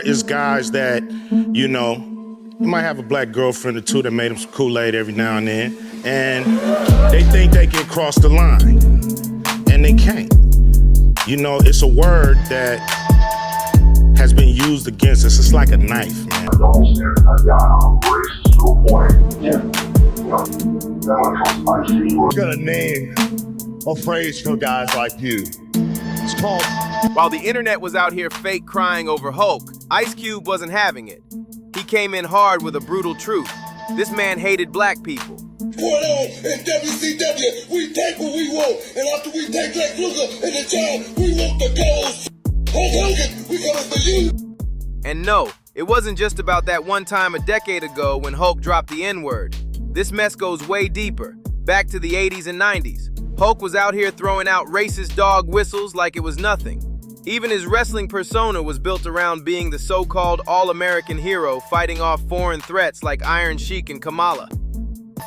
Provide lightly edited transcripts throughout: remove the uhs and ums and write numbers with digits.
is guys that, you know, you might have a black girlfriend or two that made them some Kool-Aid every now and then, and they think they can cross the line, and they can't. You know, it's a word that has been used against us. It's like a knife, man. We're gonna name a phrase for guys like you. It's called... While the internet was out here fake crying over Hulk, Ice Cube wasn't having it. He came in hard with a brutal truth. This man hated black people. Going on in WCW, we take what we want, and after we take Lex Luger and the job, we want the goals. Hulk Hogan, we coming for you. And no, it wasn't just about that one time a decade ago when Hulk dropped the N-word. This mess goes way deeper, back to the 80s and 90s. Hulk was out here throwing out racist dog whistles like it was nothing. Even his wrestling persona was built around being the so-called all-American hero fighting off foreign threats like Iron Sheik and Kamala.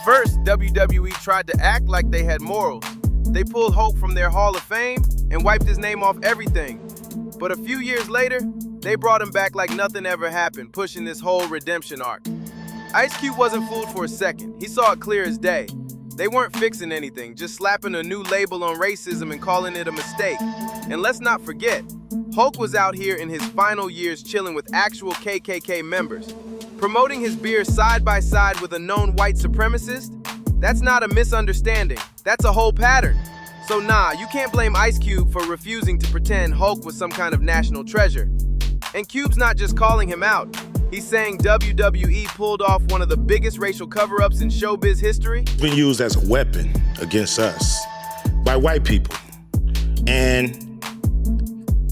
First, WWE tried to act like they had morals. They pulled Hulk from their Hall of Fame and wiped his name off everything. But a few years later, they brought him back like nothing ever happened, pushing this whole redemption arc. Ice Cube wasn't fooled for a second. He saw it clear as day. They weren't fixing anything, just slapping a new label on racism and calling it a mistake. And let's not forget, Hulk was out here in his final years chilling with actual KKK members. Promoting his beer side by side with a known white supremacist? That's not a misunderstanding, that's a whole pattern. So nah, you can't blame Ice Cube for refusing to pretend Hulk was some kind of national treasure. And Cube's not just calling him out. He's saying WWE pulled off one of the biggest racial cover-ups in showbiz history. It's been used as a weapon against us by white people. And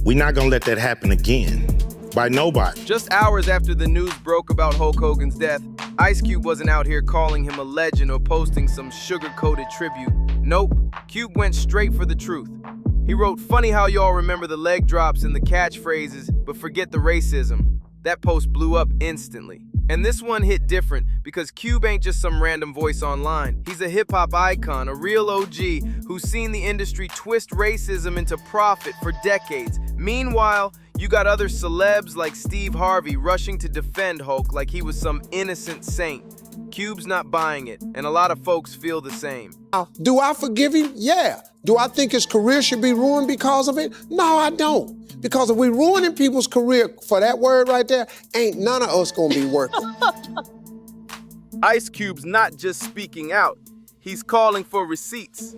we're not gonna let that happen again by nobody. Just hours after the news broke about Hulk Hogan's death, Ice Cube wasn't out here calling him a legend or posting some sugar-coated tribute. Nope, Cube went straight for the truth. He wrote, "Funny how y'all remember the leg drops and the catchphrases, but forget the racism." That post blew up instantly. And this one hit different because Cube ain't just some random voice online. He's a hip-hop icon, a real OG who's seen the industry twist racism into profit for decades. Meanwhile, you got other celebs like Steve Harvey rushing to defend Hulk like he was some innocent saint. Cube's not buying it, and a lot of folks feel the same. Do I forgive him? Yeah. Do I think his career should be ruined because of it? No, I don't. Because if we're ruining people's career for that word right there, ain't none of us gonna be working. Ice Cube's not just speaking out, he's calling for receipts.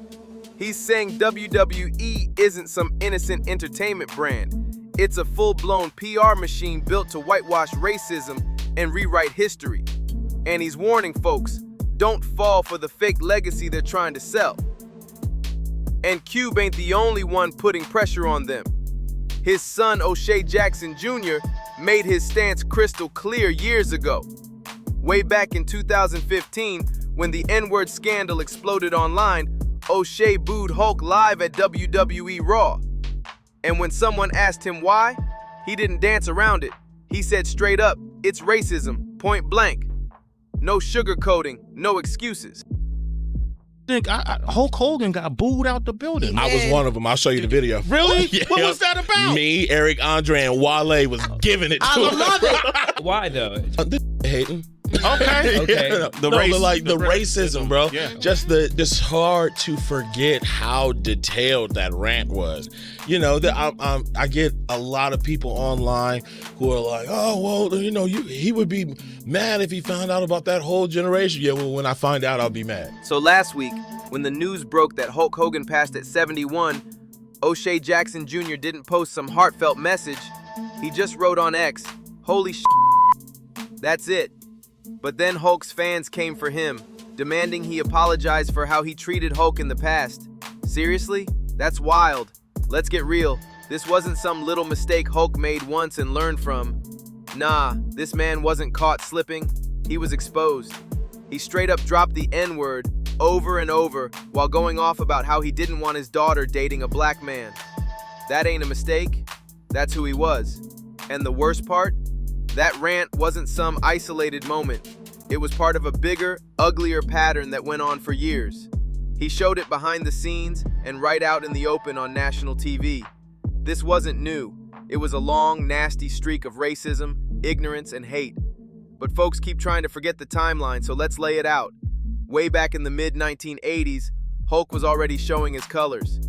He's saying WWE isn't some innocent entertainment brand. It's a full-blown PR machine built to whitewash racism and rewrite history. And he's warning folks, don't fall for the fake legacy they're trying to sell. And Cube ain't the only one putting pressure on them. His son, O'Shea Jackson Jr., made his stance crystal clear years ago. Way back in 2015, when the N-word scandal exploded online, O'Shea booed Hulk live at WWE Raw. And when someone asked him why, he didn't dance around it. He said straight up, it's racism, point blank. No sugarcoating, no excuses. Hulk Hogan got booed out the building. I was one of them. I'll show you the video. Really? Yeah. What was that about? Me, Eric Andre, and Wale was giving it to him. I love it. Why though? Hating. Okay. Okay. Yeah, the racism, bro. Yeah. Just hard to forget how detailed that rant was. You know, I get a lot of people online who are like, oh, well, you know, he would be mad if he found out about that whole generation. Yeah, well, when I find out, I'll be mad. So last week, when the news broke that Hulk Hogan passed at 71, O'Shea Jackson Jr. didn't post some heartfelt message. He just wrote on X, "Holy sh**." That's it. But then Hulk's fans came for him, demanding he apologize for how he treated Hulk in the past. Seriously? That's wild. Let's get real. This wasn't some little mistake Hulk made once and learned from. Nah, this man wasn't caught slipping. He was exposed. He straight up dropped the N-word over and over while going off about how he didn't want his daughter dating a black man. That ain't a mistake. That's who he was. And the worst part? That rant wasn't some isolated moment. It was part of a bigger, uglier pattern that went on for years. He showed it behind the scenes and right out in the open on national TV. This wasn't new. It was a long, nasty streak of racism, ignorance, and hate. But folks keep trying to forget the timeline, so let's lay it out. Way back in the mid-1980s, Hulk was already showing his colors.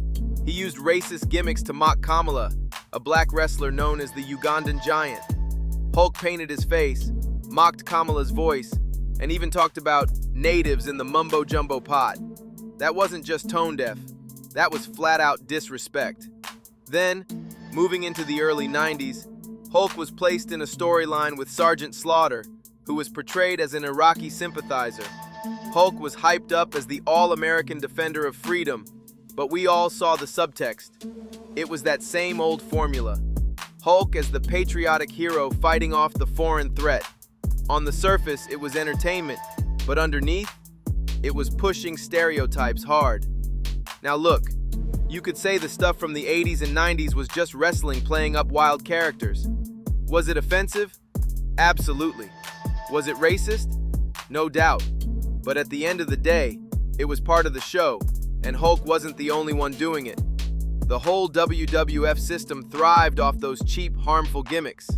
He used racist gimmicks to mock Kamala, a black wrestler known as the Ugandan Giant. Hulk painted his face, mocked Kamala's voice, and even talked about natives in the mumbo-jumbo pot. That wasn't just tone-deaf, that was flat-out disrespect. Then, moving into the early 90s, Hulk was placed in a storyline with Sergeant Slaughter, who was portrayed as an Iraqi sympathizer. Hulk was hyped up as the all-American defender of freedom, but we all saw the subtext. It was that same old formula. Hulk as the patriotic hero fighting off the foreign threat. On the surface, it was entertainment, but underneath, it was pushing stereotypes hard. Now look, you could say the stuff from the 80s and 90s was just wrestling playing up wild characters. Was it offensive? Absolutely. Was it racist? No doubt. But at the end of the day, it was part of the show, and Hulk wasn't the only one doing it. The whole WWF system thrived off those cheap, harmful gimmicks.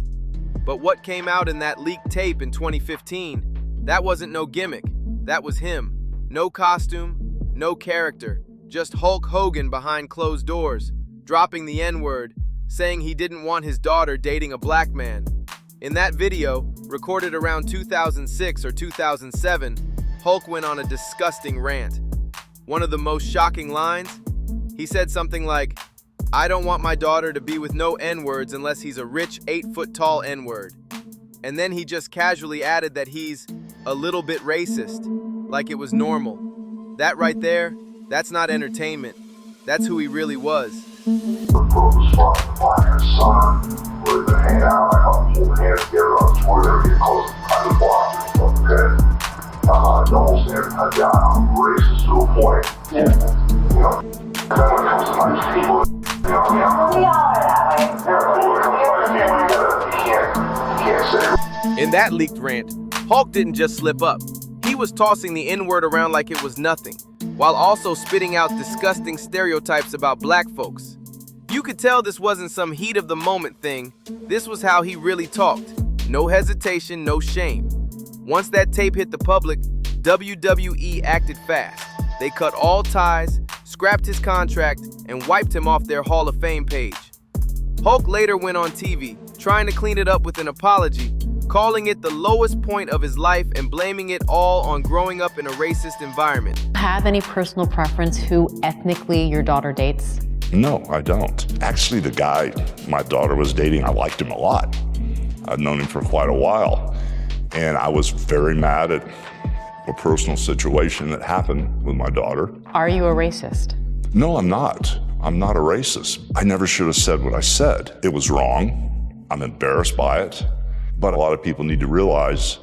But what came out in that leaked tape in 2015, that wasn't no gimmick. That was him. No costume, no character, just Hulk Hogan behind closed doors, dropping the N-word, saying he didn't want his daughter dating a black man. In that video, recorded around 2006 or 2007, Hulk went on a disgusting rant. One of the most shocking lines, he said something like, "I don't want my daughter to be with no N-words unless he's a rich 8-foot-tall N-word." And then he just casually added that he's a little bit racist, like it was normal. That right there, that's not entertainment. That's who he really was. In that leaked rant, Hulk didn't just slip up. He was tossing the N-word around like it was nothing, while also spitting out disgusting stereotypes about black folks. You could tell this wasn't some heat of the moment thing. This was how he really talked. No hesitation, no shame. Once that tape hit the public, WWE acted fast. They cut all ties, scrapped his contract, and wiped him off their Hall of Fame page. Hulk later went on TV, trying to clean it up with an apology, calling it the lowest point of his life and blaming it all on growing up in a racist environment. Have any personal preference who ethnically your daughter dates? No, I don't. Actually, the guy my daughter was dating, I liked him a lot. I've known him for quite a while. And I was very mad at a personal situation that happened with my daughter. Are you a racist? No, I'm not. I'm not a racist. I never should have said what I said. It was wrong. I'm embarrassed by it. But a lot of people need to realize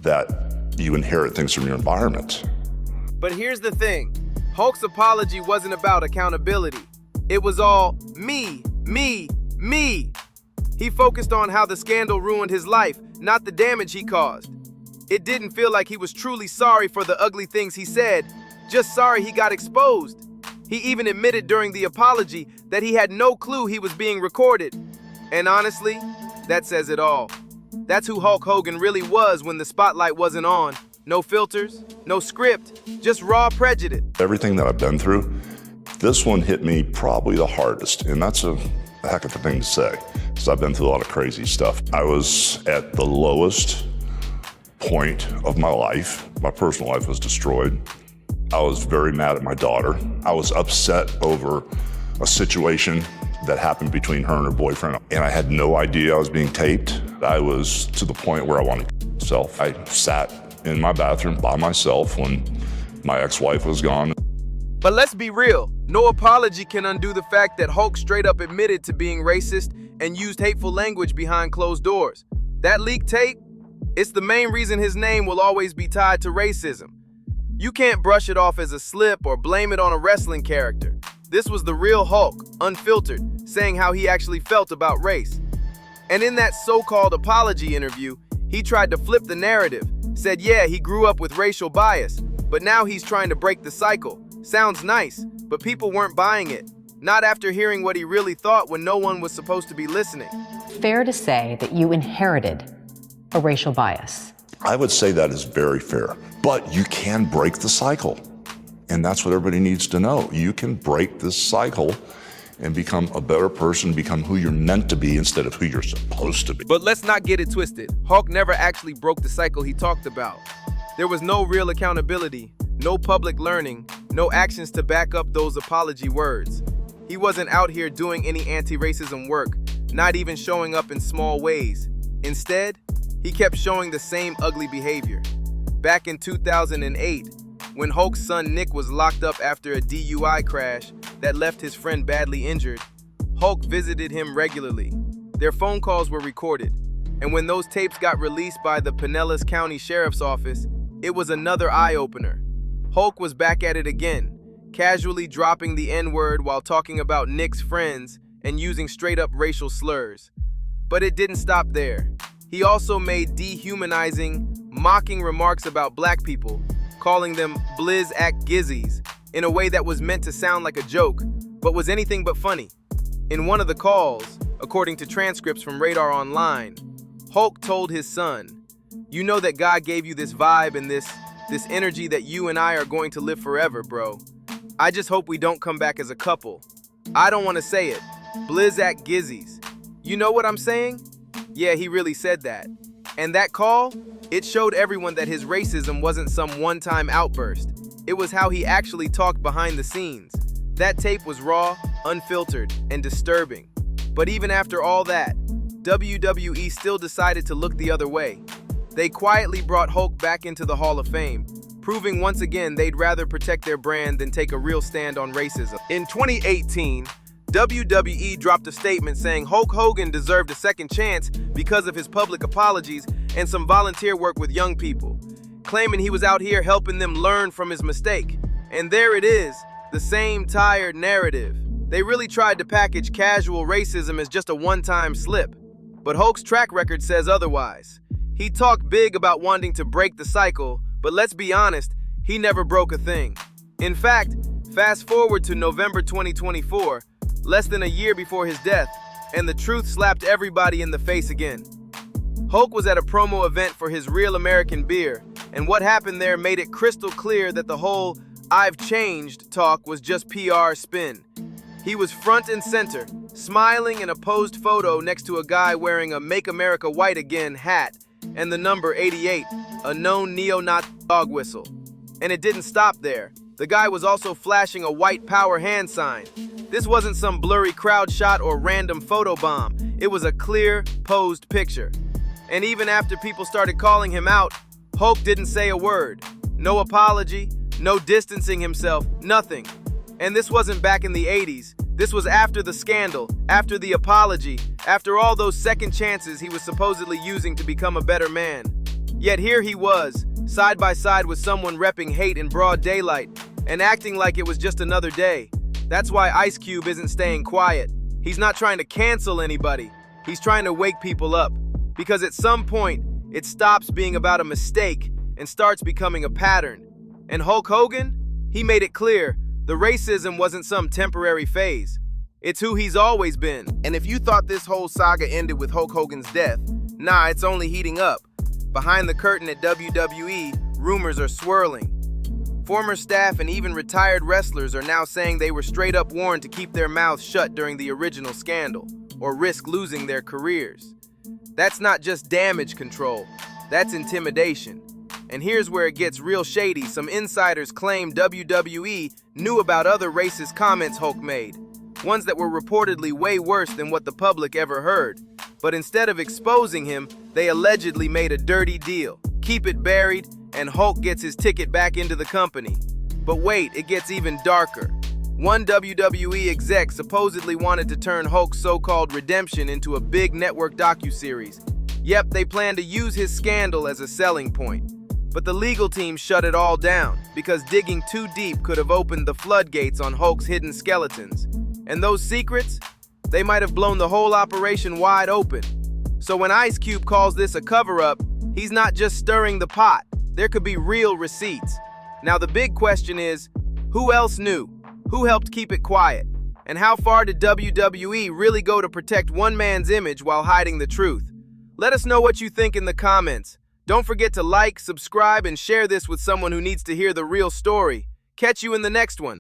that you inherit things from your environment. But here's the thing. Hulk's apology wasn't about accountability. It was all me, me, me. He focused on how the scandal ruined his life, not the damage he caused. It didn't feel like he was truly sorry for the ugly things he said, just sorry he got exposed. He even admitted during the apology that he had no clue he was being recorded. And honestly, that says it all. That's who Hulk Hogan really was when the spotlight wasn't on. No filters, no script, just raw prejudice. Everything that I've been through, this one hit me probably the hardest, and that's a heck of a thing to say, because I've been through a lot of crazy stuff. I was at the lowest point of my life. My personal life was destroyed. I was very mad at my daughter. I was upset over a situation that happened between her and her boyfriend, and I had no idea I was being taped. I was to the point where I wanted to kill myself. I sat in my bathroom by myself when my ex-wife was gone. But let's be real, no apology can undo the fact that Hulk straight up admitted to being racist and used hateful language behind closed doors. That leaked tape, it's the main reason his name will always be tied to racism. You can't brush it off as a slip or blame it on a wrestling character. This was the real Hulk, unfiltered, saying how he actually felt about race. And in that so-called apology interview, he tried to flip the narrative, said yeah, he grew up with racial bias, but now he's trying to break the cycle. Sounds nice, but people weren't buying it. Not after hearing what he really thought when no one was supposed to be listening. Fair to say that you inherited a racial bias. I would say that is very fair, but you can break the cycle. And that's what everybody needs to know. You can break this cycle and become a better person, become who you're meant to be instead of who you're supposed to be. But let's not get it twisted. Hulk never actually broke the cycle he talked about. There was no real accountability, no public learning, no actions to back up those apology words. He wasn't out here doing any anti-racism work, not even showing up in small ways. Instead, he kept showing the same ugly behavior. Back in 2008, when Hulk's son Nick was locked up after a DUI crash that left his friend badly injured, Hulk visited him regularly. Their phone calls were recorded, and when those tapes got released by the Pinellas County Sheriff's Office, it was another eye-opener. Hulk was back at it again, casually dropping the N-word while talking about Nick's friends and using straight-up racial slurs. But it didn't stop there. He also made dehumanizing, mocking remarks about black people, calling them blizzack-gizzies in a way that was meant to sound like a joke, but was anything but funny. In one of the calls, according to transcripts from Radar Online, Hulk told his son, "You know that God gave you this vibe and this energy that you and I are going to live forever, bro. I just hope we don't come back as a couple. I don't want to say it. Blizzack-gizzies. You know what I'm saying?" Yeah, he really said that. And that call, it showed everyone that his racism wasn't some one-time outburst. It was how he actually talked behind the scenes. That tape was raw, unfiltered, and disturbing. But even after all that, WWE still decided to look the other way. They quietly brought Hulk back into the Hall of Fame, proving once again they'd rather protect their brand than take a real stand on racism. In 2018, WWE dropped a statement saying Hulk Hogan deserved a second chance because of his public apologies and some volunteer work with young people, claiming he was out here helping them learn from his mistake. And there it is, the same tired narrative. They really tried to package casual racism as just a one-time slip. But Hulk's track record says otherwise. He talked big about wanting to break the cycle, but let's be honest, he never broke a thing. In fact, fast forward to November 2024, less than a year before his death, and the truth slapped everybody in the face again. Hulk was at a promo event for his Real American beer, and what happened there made it crystal clear that the whole "I've changed" talk was just PR spin. He was front and center, smiling in a posed photo next to a guy wearing a "Make America White Again" hat and the number 88, a known neo-Nazi dog whistle. And it didn't stop there. The guy was also flashing a white power hand sign. This wasn't some blurry crowd shot or random photobomb. It was a clear, posed picture. And even after people started calling him out, Hulk didn't say a word. No apology, no distancing himself, nothing. And this wasn't back in the 80s. This was after the scandal, after the apology, after all those second chances he was supposedly using to become a better man. Yet here he was, side by side with someone repping hate in broad daylight and acting like it was just another day. That's why Ice Cube isn't staying quiet. He's not trying to cancel anybody. He's trying to wake people up. Because at some point, it stops being about a mistake and starts becoming a pattern. And Hulk Hogan, he made it clear, the racism wasn't some temporary phase. It's who he's always been. And if you thought this whole saga ended with Hulk Hogan's death, nah, it's only heating up. Behind the curtain at WWE, rumors are swirling. Former staff and even retired wrestlers are now saying they were straight up warned to keep their mouths shut during the original scandal, or risk losing their careers. That's not just damage control, that's intimidation. And here's where it gets real shady. Some insiders claim WWE knew about other racist comments Hulk made, ones that were reportedly way worse than what the public ever heard. But instead of exposing him, they allegedly made a dirty deal. Keep it buried, and Hulk gets his ticket back into the company. But wait, it gets even darker. One WWE exec supposedly wanted to turn Hulk's so-called redemption into a big network docuseries. Yep, they planned to use his scandal as a selling point. But the legal team shut it all down because digging too deep could have opened the floodgates on Hulk's hidden skeletons. And those secrets, they might have blown the whole operation wide open. So when Ice Cube calls this a cover-up, he's not just stirring the pot. There could be real receipts. Now the big question is, who else knew? Who helped keep it quiet? And how far did WWE really go to protect one man's image while hiding the truth? Let us know what you think in the comments. Don't forget to like, subscribe, and share this with someone who needs to hear the real story. Catch you in the next one.